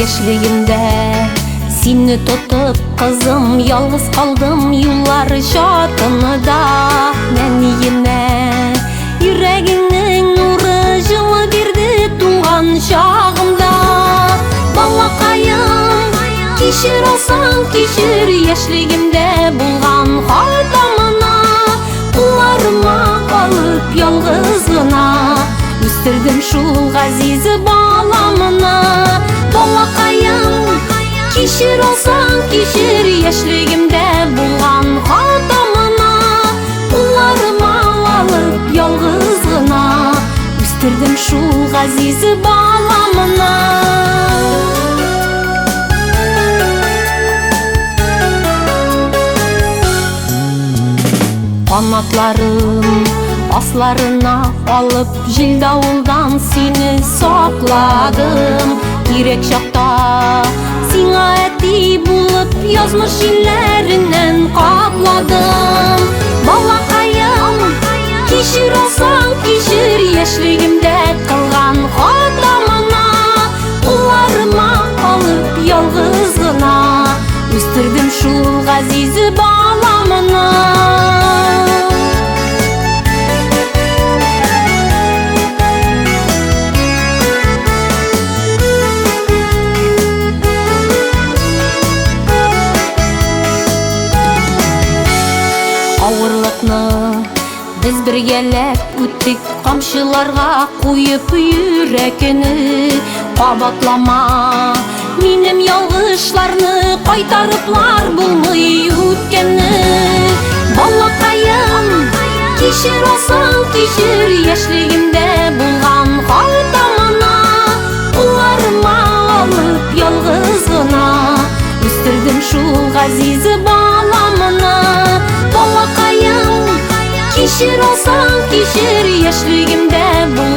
Яшьлегимдә сине тотып, кызым, ялгыз калдым юллар чатында. Нәниенә йөрәгеңнең нуры җылы бирде туган чагымда. Балакаем, кичер алсаң кичер, яшьлегимдә булган хатамына. Кулларыма алып ялгыз гына үстердем шул газиз баламына. Балакаем, кичер алсаң кичер, яшьлегимдә булган хатамына. Кулларыма алып ялгыз гына үстердем шул газиз баламына. Канатларым асларына алып, җил давылдан сине сакладым. Кирәк чакта сиңа әти булып, язмыш җилләреннән капладым. Балакаем, кичер алсаң кичер, яшьлегимдә кылган хатамына. Кулларыма алып ялгыз гына үстердем шул газиз баламына. Авырлыкны без бергәләп үттек, камчыларга куеп йөрәкне. Кабатлама минем ялгышларны, кайтарыплар булмый үткәнне. Балакаем, кичер алсаң кичер, яшьлегимдә булган хатамына. Кулларыма алып ялгыз гына үстердем шул газиз баламына. Балакаем, кичер алсаң кичер, яшьлегимдә булган